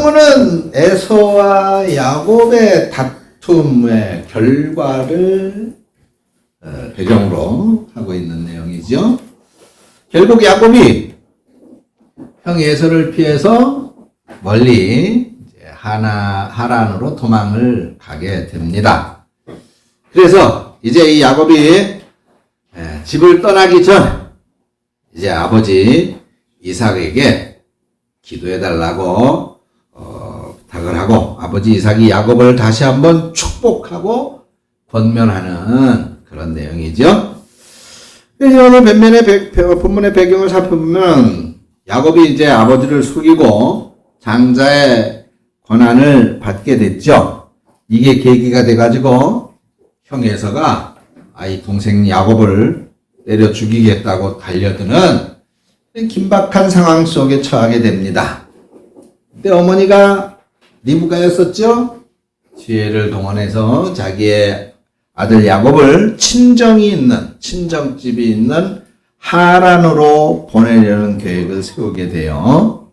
본문은 에서와 야곱의 다툼의 결과를 배경으로 하고 있는 내용이죠. 결국 야곱이 형 에서를 피해서 멀리 하란으로 도망을 가게 됩니다. 그래서 이제 이 야곱이 집을 떠나기 전 이제 아버지 이삭에게 기도해달라고 부탁을 하고 아버지 이삭이 야곱을 다시 한번 축복하고 권면하는 그런 내용이죠. 그래서 오늘 본문의 배경을 살펴보면 야곱이 이제 아버지를 속이고 장자의 권한을 받게 됐죠. 이게 계기가 돼가지고 형 에서가 이 동생 야곱을 때려 죽이겠다고 달려드는 긴박한 상황 속에 처하게 됩니다. 그때 어머니가 리브가였었죠. 지혜를 동원해서 자기의 아들 야곱을 친정집이 있는 하란으로 보내려는 계획을 세우게 돼요.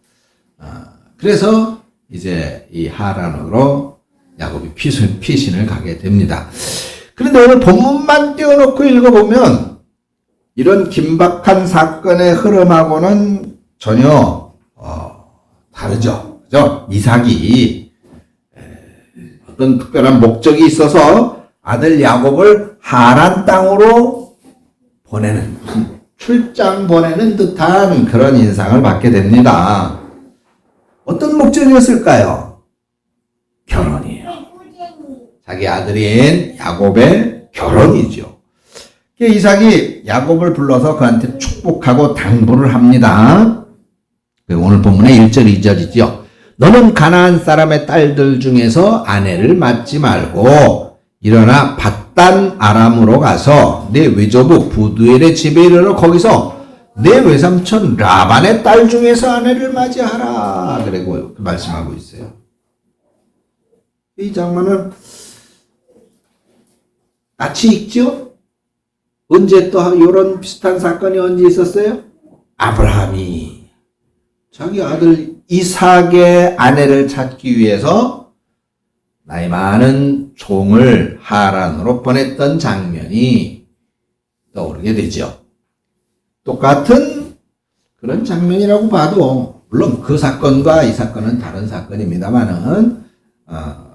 그래서 이제 이 하란으로 야곱이 피신을 가게 됩니다. 그런데 오늘 본문만 띄워놓고 읽어보면 이런 긴박한 사건의 흐름하고는 전혀 다르죠. 그죠? 이삭이 어떤 특별한 목적이 있어서 아들 야곱을 하란 땅으로 보내는, 출장 보내는 듯한 그런 인상을 받게 됩니다. 어떤 목적이었을까요? 결혼이에요. 자기 아들인 야곱의 결혼이죠. 이삭이 야곱을 불러서 그한테 축복하고 당부를 합니다. 오늘 본문의 1절, 2절이죠. 너는 가나안 사람의 딸들 중에서 아내를 맞지 말고 일어나 밧단 아람으로 가서 내 외조부 부두엘의 집에 이르러 거기서 내 외삼촌 라반의 딸 중에서 아내를 맞이하라. 그리고 말씀하고 있어요. 이 장면은 낯이 익죠? 언제 또 이런 비슷한 사건이 언제 있었어요? 아브라함이 자기 아들 이삭의 아내를 찾기 위해서 나이 많은 종을 하란으로 보냈던 장면이 떠오르게 되죠. 똑같은 그런 장면이라고 봐도 물론 그 사건과 이 사건은 다른 사건입니다만은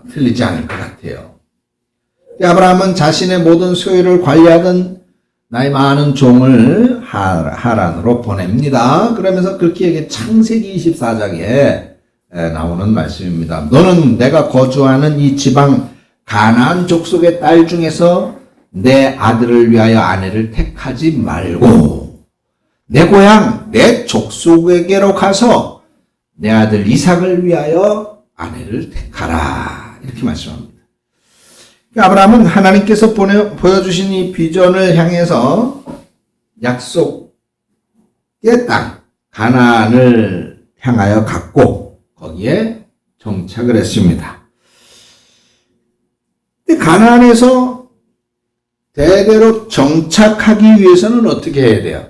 틀리지 않을 것 같아요. 아브라함은 자신의 모든 소유를 관리하던 나이 많은 종을 하란으로 보냅니다. 그러면서 그렇게 창세기 24장에 나오는 말씀입니다. 너는 내가 거주하는 이 지방 가나안 족속의 딸 중에서 내 아들을 위하여 아내를 택하지 말고 내 고향 내 족속에게로 가서 내 아들 이삭을 위하여 아내를 택하라. 이렇게 말씀합니다. 아브라함은 하나님께서 보여주신 이 비전을 향해서 약속의 땅 가나안을 향하여 갔고 거기에 정착을 했습니다. 가나안에서 대대로 정착하기 위해서는 어떻게 해야 돼요?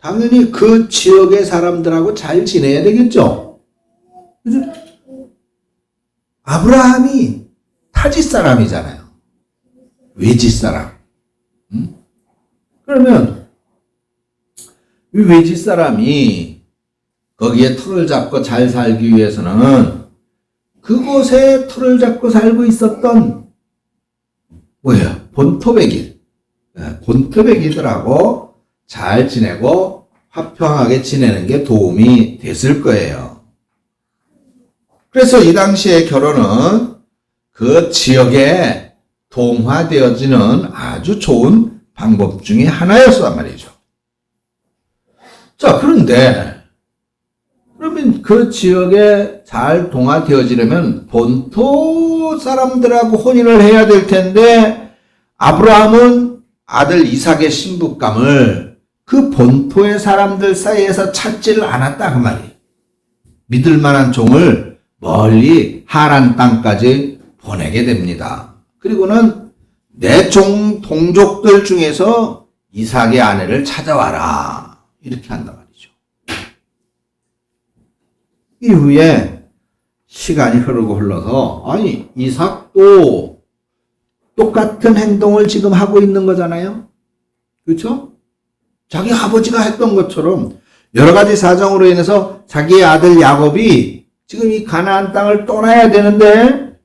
당연히 그 지역의 사람들하고 잘 지내야 되겠죠. 그죠? 아브라함이 타지 사람이잖아요. 외지 사람. 그러면 이 외지 사람이 거기에 틀을 잡고 잘 살기 위해서는 그곳에 틀을 잡고 살고 있었던 뭐예요? 본토백이들하고 잘 지내고 화평하게 지내는 게 도움이 됐을 거예요. 그래서 이 당시의 결혼은 그 지역에 동화되어지는 아주 좋은 방법 중에 하나였단 말이죠. 자, 그런데 그러면 그 지역에 잘 동화되어지려면 본토 사람들하고 혼인을 해야 될 텐데 아브라함은 아들 이삭의 신부감을 그 본토의 사람들 사이에서 찾지를 않았다 그 말이에요. 믿을 만한 종을 멀리 하란 땅까지 보내게 됩니다. 그리고는 내 종 동족들 중에서 이삭의 아내를 찾아와라. 이렇게 한단 말이죠. 이후에 시간이 흐르고 흘러서 아니 이삭도 똑같은 행동을 지금 하고 있는 거잖아요. 그렇죠? 자기 아버지가 했던 것처럼 여러 가지 사정으로 인해서 자기의 아들 야곱이 지금 이 가나안 땅을 떠나야 되는데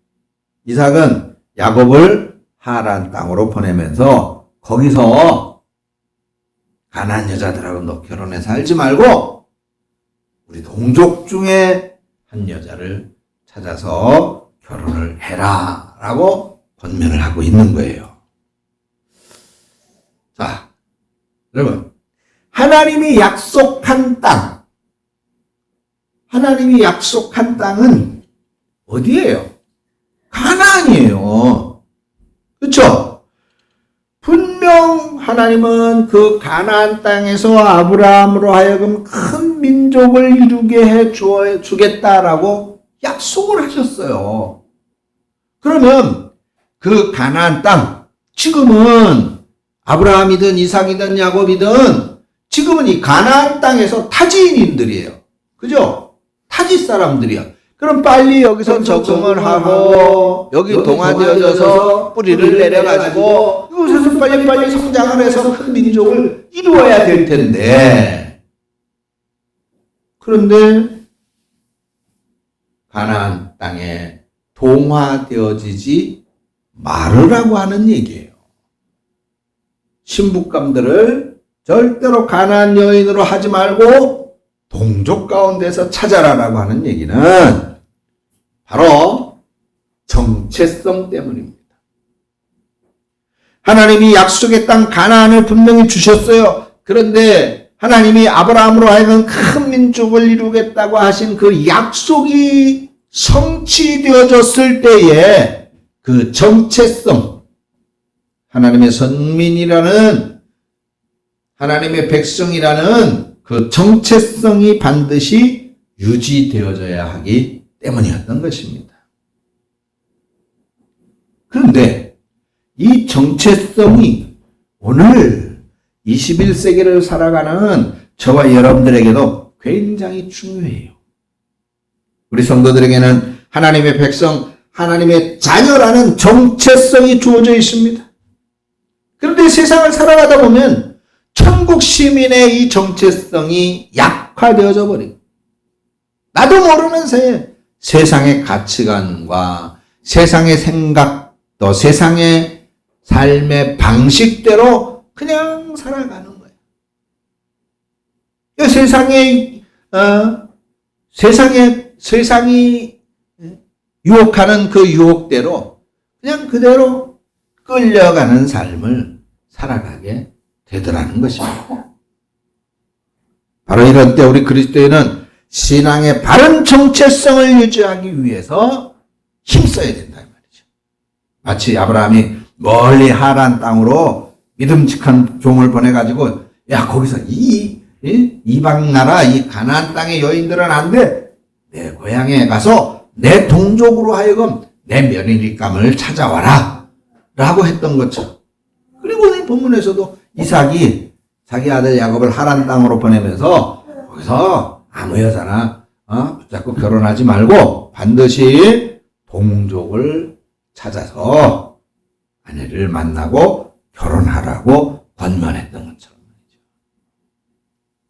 이삭은 야곱을 하란 땅으로 보내면서 거기서 가나안 여자들하고 너 결혼해 살지 말고 우리 동족 중에 한 여자를 찾아서 결혼을 해라 라고 권면을 하고 있는 거예요. 자, 여러분 하나님이 약속한 땅, 하나님이 약속한 땅은 어디예요? 가나안이에요. 그렇죠? 분명 하나님은 그 가나안 땅에서 아브라함으로 하여금 큰 민족을 이루게 해 주겠다라고 약속을 하셨어요. 그러면 그 가나안 땅, 지금은 아브라함이든 이삭이든 야곱이든 지금은 이 가나안 땅에서 타지인들이에요. 그죠? 타지 사람들이야. 그럼 빨리 여기서 적응을 하고 여기 동화되어져서 뿌리를 내려가지고 이곳에서 빨리빨리 성장을 해서 큰 민족을 이루어야 될 텐데 그런데 가나안 땅에 동화되어지지 말으라고 하는 얘기예요. 신부감들을 절대로 가나안 여인으로 하지 말고 동족 가운데서 찾아라라고 하는 얘기는 바로 정체성 때문입니다. 하나님이 약속의 땅 가나안을 분명히 주셨어요. 그런데 하나님이 아브라함으로 하여금 큰 민족을 이루겠다고 하신 그 약속이 성취되어졌을 때에 그 정체성, 하나님의 선민이라는 하나님의 백성이라는 그 정체성이 반드시 유지되어져야 하기 때문이었던 것입니다. 그런데 이 정체성이 오늘 21세기를 살아가는 저와 여러분들에게도 굉장히 중요해요. 우리 성도들에게는 하나님의 백성, 하나님의 자녀라는 정체성이 주어져 있습니다. 그런데 세상을 살아가다 보면 천국 시민의 이 정체성이 약화되어져 버리고 나도 모르는 새에 세상의 가치관과 세상의 생각 또 세상의 삶의 방식대로 그냥 살아가는 거예요. 세상이 유혹하는 그 유혹대로 그냥 그대로 끌려가는 삶을 살아가게 되더라는 것입니다. 바로 이런 때 우리 그리스도인은 신앙의 바른 정체성을 유지하기 위해서 힘써야 된다 이 말이죠. 마치 아브라함이 멀리 하란 땅으로 믿음직한 종을 보내가지고 야 거기서 이방 나라 이 가나안 땅의 여인들은 안 돼. 내 고향에 가서 내 동족으로 하여금 내 며느리감을 찾아와라 라고 했던 것처럼. 그리고 오늘 본문에서도 이삭이 자기 아들 야곱을 하란 땅으로 보내면서 거기서 아무 여자나 붙잡고 결혼하지 말고 반드시 동족을 찾아서 아내를 만나고 결혼하라고 권면했던 것처럼.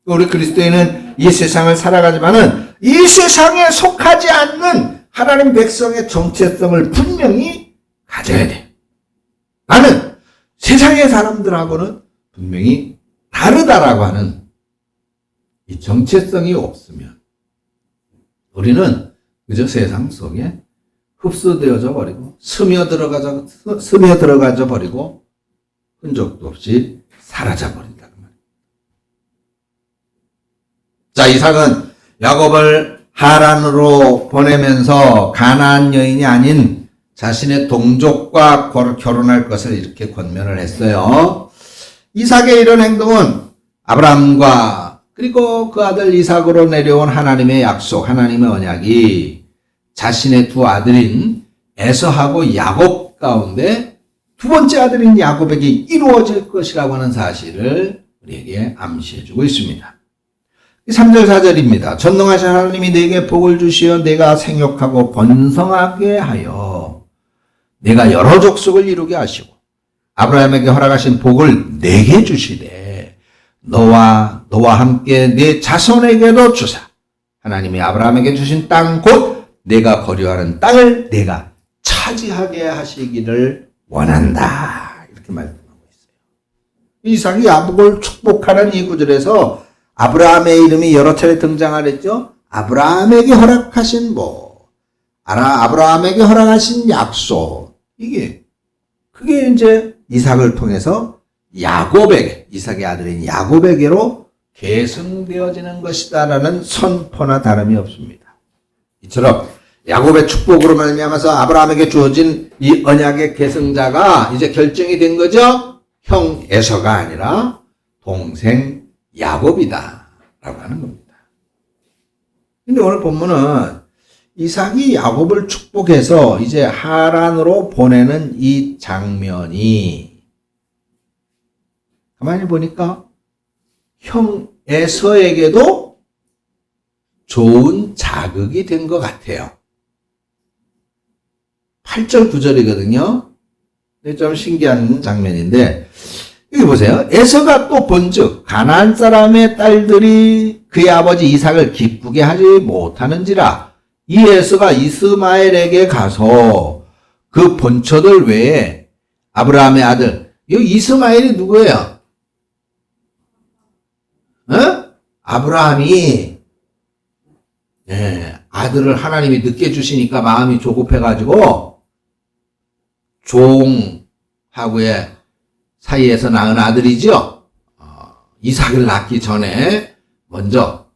우리 그리스도인은 이 세상을 살아가지만은 이 세상에 속하지 않는 하나님 백성의 정체성을 분명히 가져야 돼. 나는 세상의 사람들하고는 분명히 다르다라고 하는 이 정체성이 없으면 우리는 그저 세상 속에 흡수되어져 버리고 스며들어가져 버리고 흔적도 없이 사라져 버린다. 자, 이삭은 야곱을 하란으로 보내면서 가나안 여인이 아닌 자신의 동족과 결혼할 것을 이렇게 권면을 했어요. 이삭의 이런 행동은 아브라함과 그리고 그 아들 이삭으로 내려온 하나님의 약속, 하나님의 언약이 자신의 두 아들인 에서하고 야곱 가운데 두 번째 아들인 야곱에게 이루어질 것이라고 하는 사실을 우리에게 암시해주고 있습니다. 3절 4절입니다. 전능하신 하나님이 내게 복을 주시어 내가 생육하고 번성하게 하여 내가 여러 족속을 이루게 하시고 아브라함에게 허락하신 복을 내게 주시되 너와 함께 내 자손에게도 주사 하나님이 아브라함에게 주신 땅 곧 내가 거류하는 땅을 내가 차지하게 하시기를 원한다. 이렇게 말씀하고 있어요. 이삭이 야곱을 축복하는 이 구절에서 아브라함의 이름이 여러 차례 등장하랬죠. 아브라함에게 허락하신 복, 아브라함에게 허락하신 약속, 그게 이제 이삭을 통해서 이삭의 아들인 야곱에게로 계승되어지는 것이다라는 선포나 다름이 없습니다. 이처럼 야곱의 축복으로 말미암아서 아브라함에게 주어진 이 언약의 계승자가 이제 결정이 된 거죠. 형 에서가 아니라 동생 야곱이다 라고 하는 겁니다. 근데 오늘 본문은 이삭이 야곱을 축복해서 이제 하란으로 보내는 이 장면이 가만히 보니까 형 에서에게도 좋은 자극이 된 것 같아요. 8절 9절이거든요. 좀 신기한 장면인데 여기 보세요. 에서가 또 본즉 가나안 사람의 딸들이 그의 아버지 이삭을 기쁘게 하지 못하는지라 이 에서가 이스마엘에게 가서 그 본처들 외에 아브라함의 아들 여기 이스마엘이 누구예요? 아브라함이 아들을 하나님이 늦게 주시니까 마음이 조급해가지고 종하고의 사이에서 낳은 아들이죠. 이삭을 낳기 전에 먼저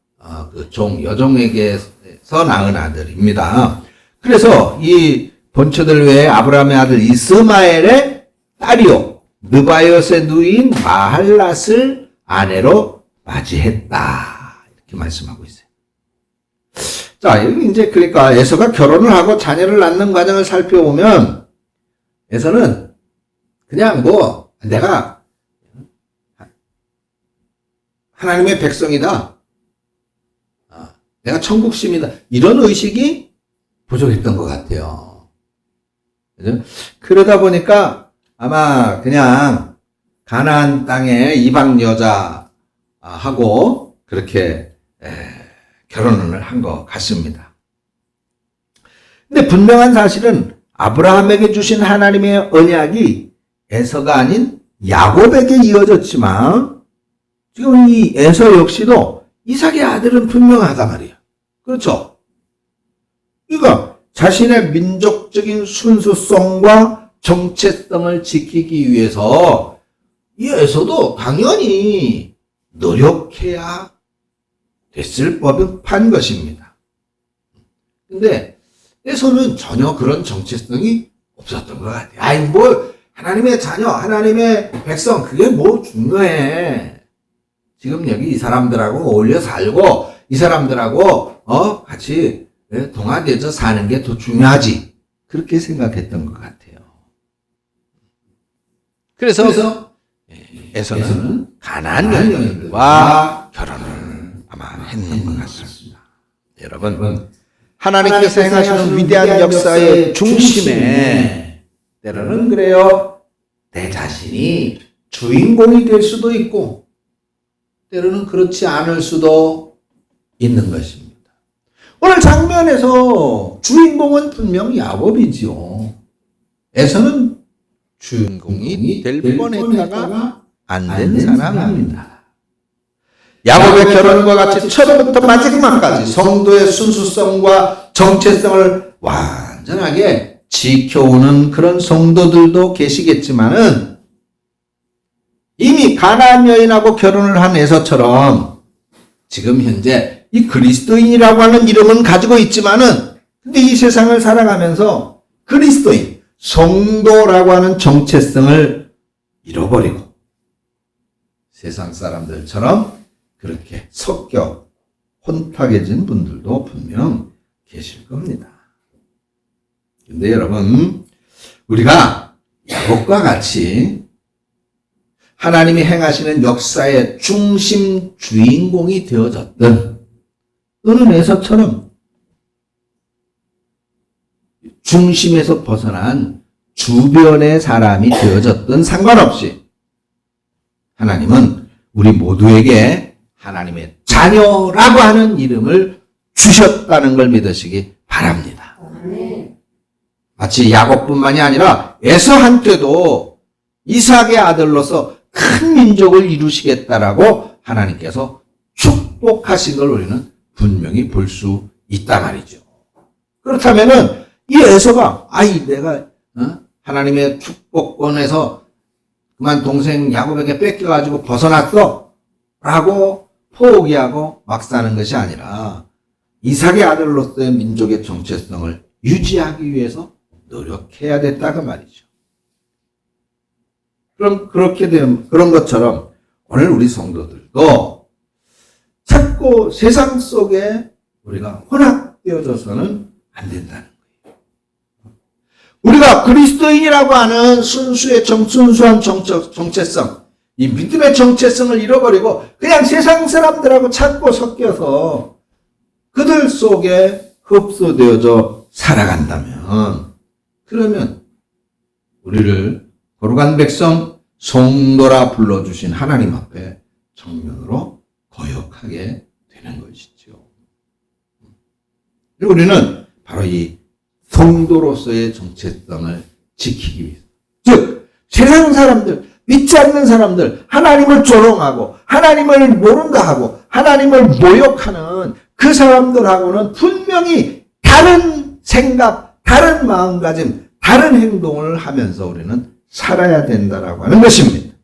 그 여종에게서 낳은 아들입니다. 그래서 이 본처들 외에 아브라함의 아들 이스마엘의 딸이요 느바이ot의 누이인 마할랏을 아내로 맞이했다. 이렇게 말씀하고 있어요. 자, 여기 이제 그러니까 에서가 결혼을 하고 자녀를 낳는 과정을 살펴보면 에서는 그냥 내가 하나님의 백성이다. 내가 천국심이다. 이런 의식이 부족했던 것 같아요. 그죠? 그러다 보니까 아마 그냥 가나안 땅에 이방 여자하고 그렇게 결혼을 한 것 같습니다. 근데 분명한 사실은 아브라함에게 주신 하나님의 언약이 에서가 아닌 야곱에게 이어졌지만 지금 이 에서 역시도 이삭의 아들은 분명하단 말이에요. 그렇죠? 그러니까 자신의 민족적인 순수성과 정체성을 지키기 위해서 이 에서도 당연히 노력해야 됐을 법한 것입니다. 근데 에서는 전혀 그런 정체성이 없었던 것 같아요. 하나님의 자녀, 하나님의 백성, 그게 중요해. 지금 여기 이 사람들하고 어울려 살고, 이 사람들하고, 같이 동화되어서 사는 게 더 중요하지. 그렇게 생각했던 것 같아요. 그래서 에서는 가나안 여인들과 결혼을 아마 했는 것 같습니다. 여러분, 하나님께서 행하시는 위대한 역사의 중심에 때로는 그래요. 내 자신이 주인공이 될 수도 있고 때로는 그렇지 않을 수도 있는 것입니다. 오늘 장면에서 주인공은 분명 야곱이지요. 에서는 주인공이 될 뻔했다가 안 된 사람입니다. 야곱의 결혼과 같이 처음부터 마지막까지 성도의 순수성과 정체성을 완전하게 지켜오는 그런 성도들도 계시겠지만은 이미 가나안 여인하고 결혼을 한 에서처럼 지금 현재 이 그리스도인이라고 하는 이름은 가지고 있지만은 근데 이 세상을 살아가면서 그리스도인, 성도라고 하는 정체성을 잃어버리고 세상 사람들처럼 그렇게 섞여 혼탁해진 분들도 분명 계실 겁니다. 근데 여러분, 우리가 야곱과 같이 하나님이 행하시는 역사의 중심 주인공이 되어졌든 또는 에서처럼 중심에서 벗어난 주변의 사람이 되어졌든 상관없이 하나님은 우리 모두에게 하나님의 자녀라고 하는 이름을 주셨다는 걸 믿으시기 바랍니다. 마치 야곱뿐만이 아니라 에서한테도 이삭의 아들로서 큰 민족을 이루시겠다라고 하나님께서 축복하신 걸 우리는 분명히 볼 수 있단 말이죠. 그렇다면은 이 에서가 내가 하나님의 축복권에서 그만 동생 야곱에게 뺏겨가지고 벗어났어 라고 포기하고 막 사는 것이 아니라 이삭의 아들로서의 민족의 정체성을 유지하기 위해서 노력해야 됐다 그 말이죠. 그럼 그렇게 되면 그런 것처럼 오늘 우리 성도들도 자꾸 세상 속에 우리가 혼합되어져서는 안 된다는 거예요. 우리가 그리스도인이라고 하는 순수한 정체성, 이 믿음의 정체성을 잃어버리고 그냥 세상 사람들하고 자꾸 섞여서 그들 속에 흡수되어져 살아간다면, 그러면 우리를 거룩한 백성 성도라 불러주신 하나님 앞에 정면으로 거역하게 되는 것이죠. 우리는 바로 이 성도로서의 정체성을 지키기 위해서, 즉 세상 사람들, 믿지 않는 사람들, 하나님을 조롱하고 하나님을 모른다 하고 하나님을 모욕하는 그 사람들하고는 분명히 다른 생각, 다른 마음가짐, 다른 행동을 하면서 우리는 살아야 된다라고 하는 것입니다.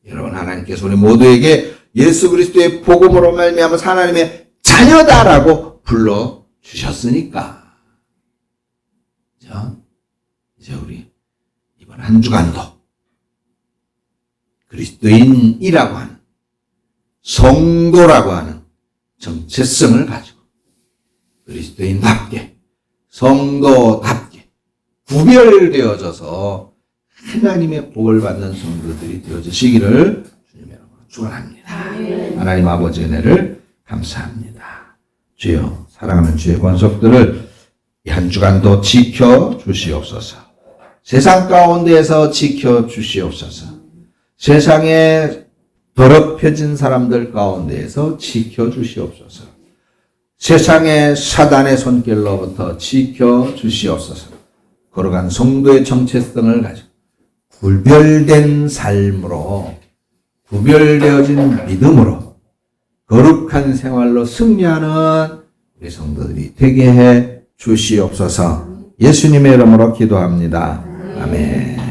여러분, 하나님께서 우리 모두에게 예수 그리스도의 복음으로 말미암아서 하나님의 자녀다라고 불러주셨으니까 이제 우리 이번 한 주간도 그리스도인이라고 하는, 성도라고 하는 정체성을 가지고 그리스도인답게, 성도답게 구별되어져서 하나님의 복을 받는 성도들이 되어주시기를 주님의 이름으로 축원합니다. 하나님 아버지 은혜를 감사합니다. 주여, 사랑하는 주의 권속들을 이 한 주간도 지켜 주시옵소서. 세상 가운데에서 지켜 주시옵소서. 세상에 더럽혀진 사람들 가운데에서 지켜 주시옵소서. 세상의 사단의 손길로부터 지켜 주시옵소서. 거룩한 성도의 정체성을 가지고 구별된 삶으로, 구별되어진 믿음으로 거룩한 생활로 승리하는 우리 성도들이 되게 해 주시옵소서. 예수님의 이름으로 기도합니다. 아멘.